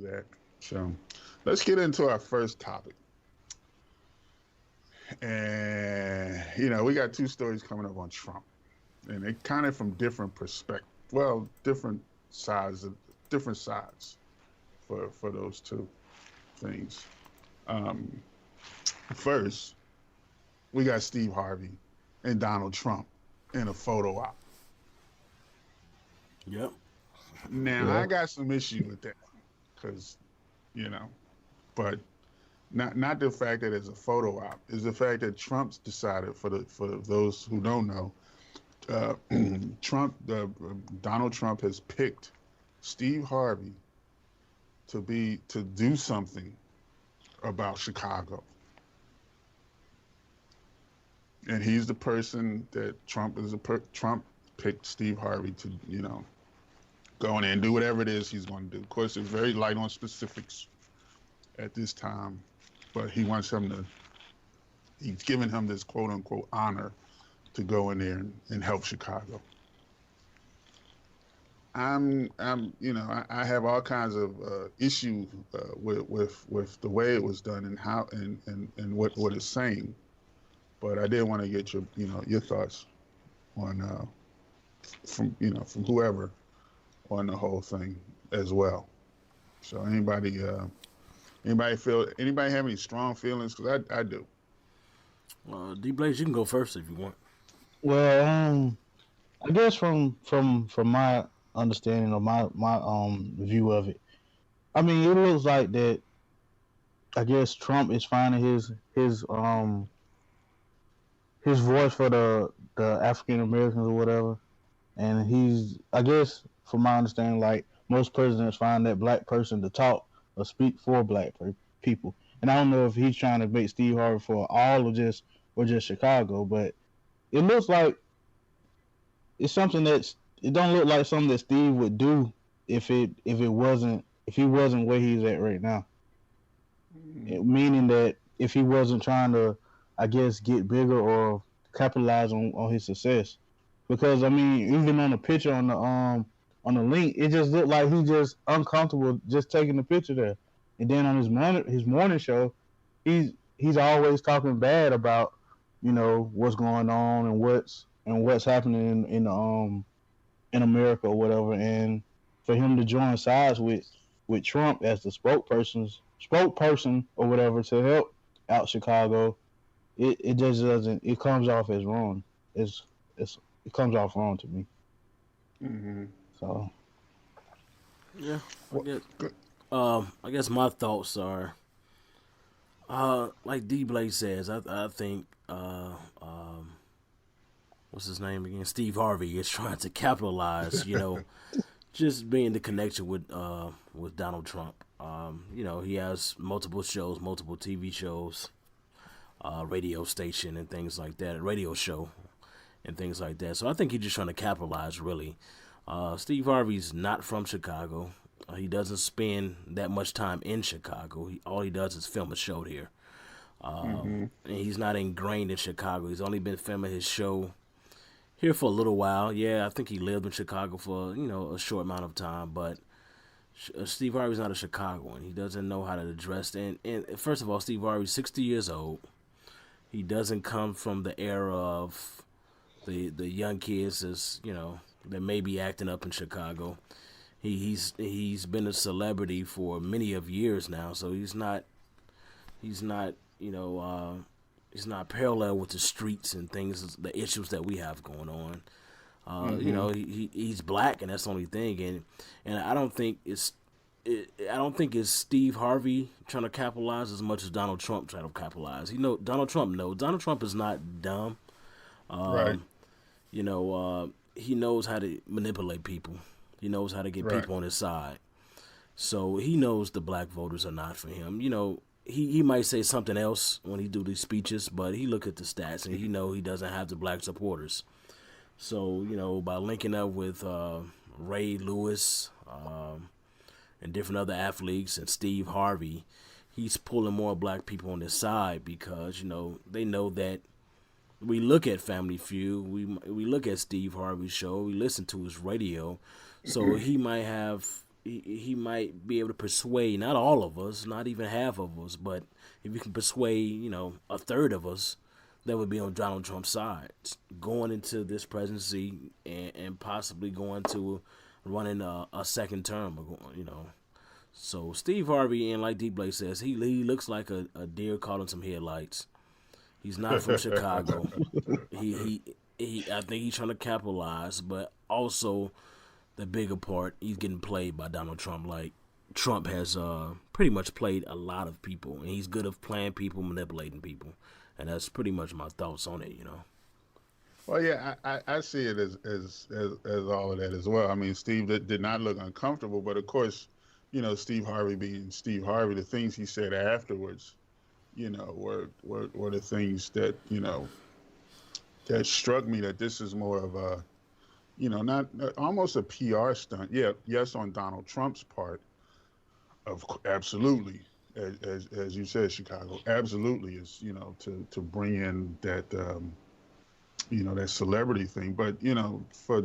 that. So let's get into our first topic. And, we got two stories coming up on Trump. And they kind of from different perspectives. Well, different sides for those two things. Um, First, we got Steve Harvey and Donald Trump in a photo op. Yep. Now, Yeah. I got some issue with that because, you know, but not the fact that it's a photo op, is the fact that Trump's decided for those who don't know, uh, Donald Trump has picked Steve Harvey to do something about Chicago, and he's the person that Trump picked Steve Harvey to go in there and do whatever it is he's going to do. Of course, it's very light on specifics at this time, but he's given him this quote unquote honor to go in there and help Chicago. I have all kinds of issue with the way it was done and how and what it's saying, but I did want to get your thoughts on from whoever on the whole thing as well. So anybody have any strong feelings? Because I do. D Blaze, you can go first if you want. Well, I guess from my understanding or my view of it, I mean, it looks like that. I guess Trump is finding his voice for the African Americans or whatever, and I guess from my understanding, like most presidents find that black person to talk or speak for black people. And I don't know if he's trying to make Steve Harvey for all or just Chicago, but it looks like it's something it don't look like something that Steve would do if he wasn't where he's at right now. Meaning that if he wasn't trying to, I guess, get bigger or capitalize on his success. Because I mean, even on the picture on the link, it just looked like he's just uncomfortable just taking the picture there. And then on his morning show, he's always talking bad about what's going on and what's happening in America or whatever. And for him to join sides with Trump as the spokesperson or whatever to help out Chicago, it just doesn't. It comes off as wrong. It comes off wrong to me. Mm-hmm. So Yeah. Well, good. I guess my thoughts are, like D Blaze says, I think, what's his name again? Steve Harvey is trying to capitalize, just being the connection with Donald Trump. He has multiple shows, multiple TV shows, radio station and things like that, radio show and things like that. So I think he's just trying to capitalize, really. Steve Harvey's not from Chicago. He doesn't spend that much time in Chicago. All he does is film a show here. And he's not ingrained in Chicago. He's only been filming his show here for a little while. Yeah, I think he lived in Chicago for, a short amount of time. But Steve Harvey's not a Chicagoan. He doesn't know how to address it. And first of all, Steve Harvey's 60 years old. He doesn't come from the era of the young kids that may be acting up in Chicago. He's been a celebrity for many of years now, so he's not parallel with the streets and things, the issues that we have going on. He's black, and that's the only thing, and I don't think it's Steve Harvey trying to capitalize as much as Donald Trump trying to capitalize. Donald Trump knows. Donald Trump is not dumb. Right. He knows how to manipulate people. He knows how to get people on his side. So he knows the black voters are not for him. He might say something else when he do these speeches, but he look at the stats and he doesn't have the black supporters. So, by linking up with Ray Lewis and different other athletes and Steve Harvey, he's pulling more black people on his side because, they know that we look at Family Feud, we look at Steve Harvey's show, we listen to his radio, so he might have he might be able to persuade not all of us, not even half of us, but if you can persuade, a third of us that would be on Donald Trump's side going into this presidency and possibly going to running a second term, So Steve Harvey, and like D. Blake says, he looks like a deer caught in some headlights. He's not from Chicago. He I think he's trying to capitalize, but also the bigger part, he's getting played by Donald Trump. Like Trump has pretty much played a lot of people, and he's good at playing people, manipulating people, and that's pretty much my thoughts on it. Well, yeah, I see it as all of that as well. I mean, Steve did not look uncomfortable, but of course, Steve Harvey being Steve Harvey, the things he said afterwards, were the things that that struck me that this is more of a, not almost a PR stunt. Yeah, yes, on Donald Trump's part, absolutely, as you said, Chicago, absolutely is to bring in that that celebrity thing, but for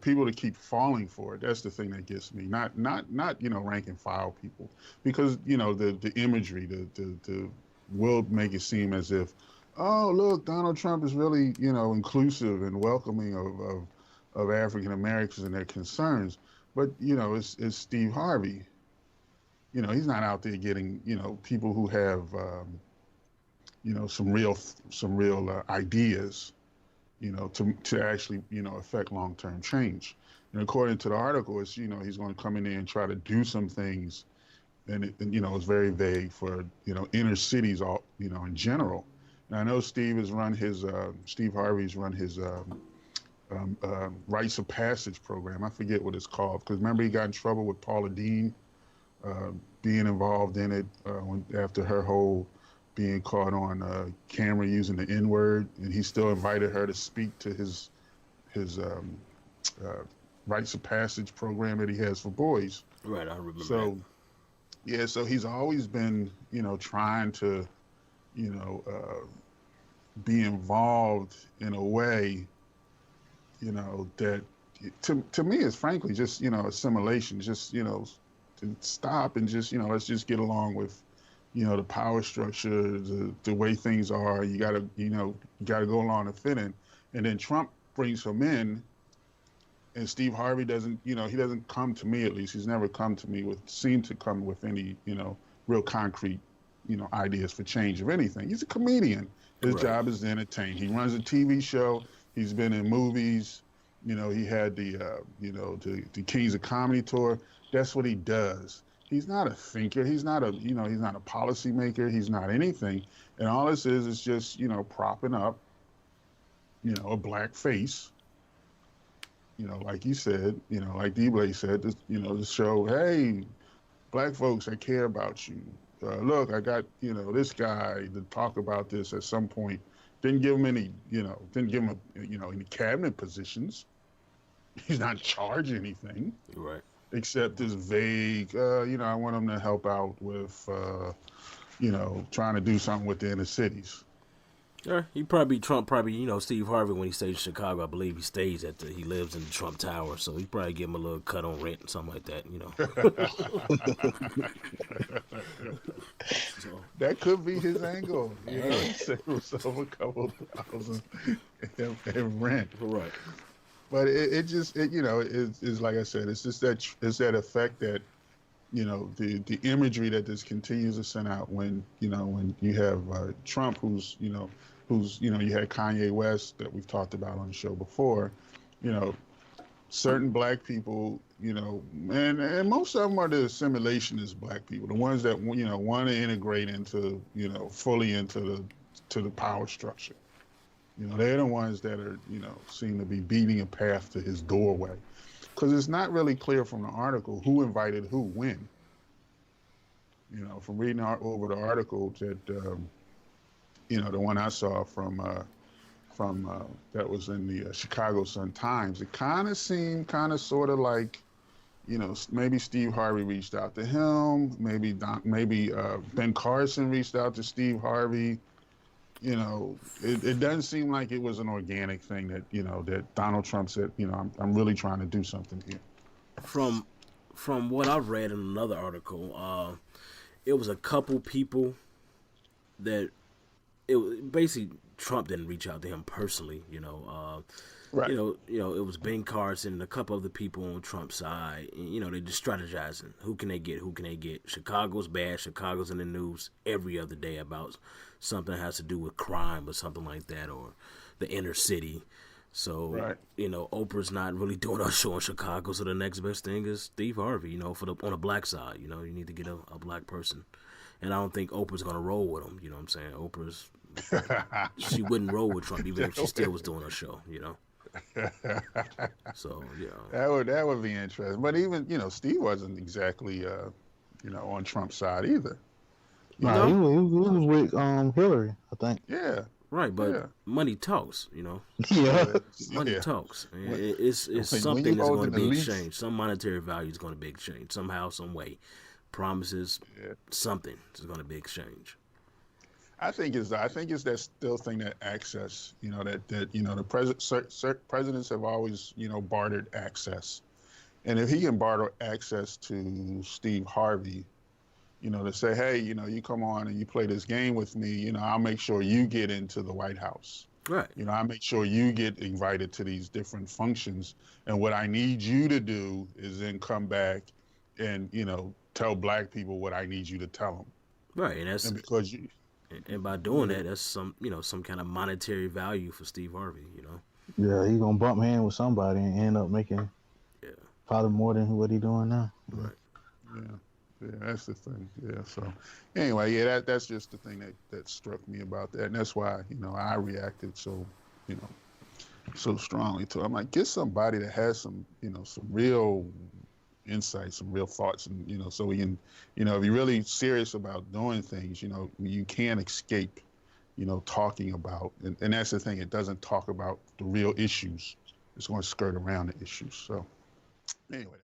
people to keep falling for it, that's the thing that gets me. Not rank and file people, because the imagery, the will make it seem as if, oh look, Donald Trump is really inclusive and welcoming of African Americans and their concerns, but it's Steve Harvey. He's not out there getting people who have some real ideas to actually, affect long-term change. And according to the article, it's, he's going to come in there and try to do some things. And it's very vague for, inner cities, all, in general. And I know Steve Harvey's run his rites of passage program. I forget what it's called, because remember he got in trouble with Paula Deen being involved in it after her whole being caught on camera using the N-word, and he still invited her to speak to his rites of passage program that he has for boys. Right, I remember. So, yeah, so he's always been, trying to, be involved in a way, that to me is frankly just, assimilation, just, to stop and just, let's just get along with the power structure, the way things are. You gotta go along to fit in. And then Trump brings him in, and Steve Harvey doesn't, he doesn't come to me, at least. He's never come to me seem to come with any, real concrete, ideas for change of anything. He's a comedian. His job is to entertain. He runs a TV show. He's been in movies. He had the Kings of Comedy tour. That's what he does. He's not a thinker. He's not a, he's not a policymaker. He's not anything. And all this is just, propping up, a black face, like you said, like D-Blake said, to show, hey, black folks, I care about you. Look, I got, this guy to talk about this at some point. Didn't give him any, any cabinet positions. He's not charged anything. Right. Except this vague, I want him to help out with, trying to do something with the inner cities. Yeah, Trump Steve Harvey, when he stays in Chicago, I believe he lives in the Trump Tower, so he probably give him a little cut on rent and something like that, So. That could be his angle. Save himself a couple thousand in rent. Right. But it's like I said, it's just that effect that, the imagery that this continues to send out when you have Trump, who's you had Kanye West that we've talked about on the show before, certain black people, and most of them are the assimilationist black people, the ones that, want to integrate into, fully into the power structure. They're the ones that are, seem to be beating a path to his doorway. Because it's not really clear from the article who invited who when. From reading over the article that, the one I saw from that was in the Chicago Sun-Times, it kind of seemed sort of like, maybe Steve Harvey reached out to him, maybe Ben Carson reached out to Steve Harvey. It doesn't seem like it was an organic thing that, that Donald Trump said, I'm really trying to do something here. from what I've read in another article, it was a couple people that basically Trump didn't reach out to him personally. Right. It was Ben Carson and a couple other people on Trump's side. And, they're just strategizing. Who can they get? Who can they get? Chicago's bad. Chicago's in the news every other day about something that has to do with crime or something like that, or the inner city. So, Right. Oprah's not really doing a show in Chicago. So the next best thing is Steve Harvey. On the black side, you need to get a black person. And I don't think Oprah's gonna roll with him. You know what I'm saying? Oprah's she wouldn't roll with Trump even if she still was doing a show. So that would be interesting. But even Steve wasn't exactly on Trump's side either. No, he was with Hillary, I think. Yeah. Right, but money talks, Yeah. Money talks. It's something that's going to be exchanged. Some monetary value is going to be exchanged somehow, some way. Promises, something is going to be exchanged. I think it's that still thing, that access. The presidents have always bartered access, and if he can barter access to Steve Harvey, to say, hey, you come on and you play this game with me, I'll make sure you get into the White House. Right. I'll make sure you get invited to these different functions. And what I need you to do is then come back and, tell black people what I need you to tell them. Right. And that's because and by doing that, that's some kind of monetary value for Steve Harvey, Yeah, he's going to bump hand with somebody and end up making probably more than what he's doing now. Right. Yeah, that's the thing. Yeah, so anyway, that's just the thing that struck me about that. And that's why, I reacted so strongly to it. I'm like, get somebody that has some, some real insight, some real thoughts, and, so we can, if you're really serious about doing things, you can't escape, talking about, and that's the thing, it doesn't talk about the real issues. It's going to skirt around the issues. So anyway.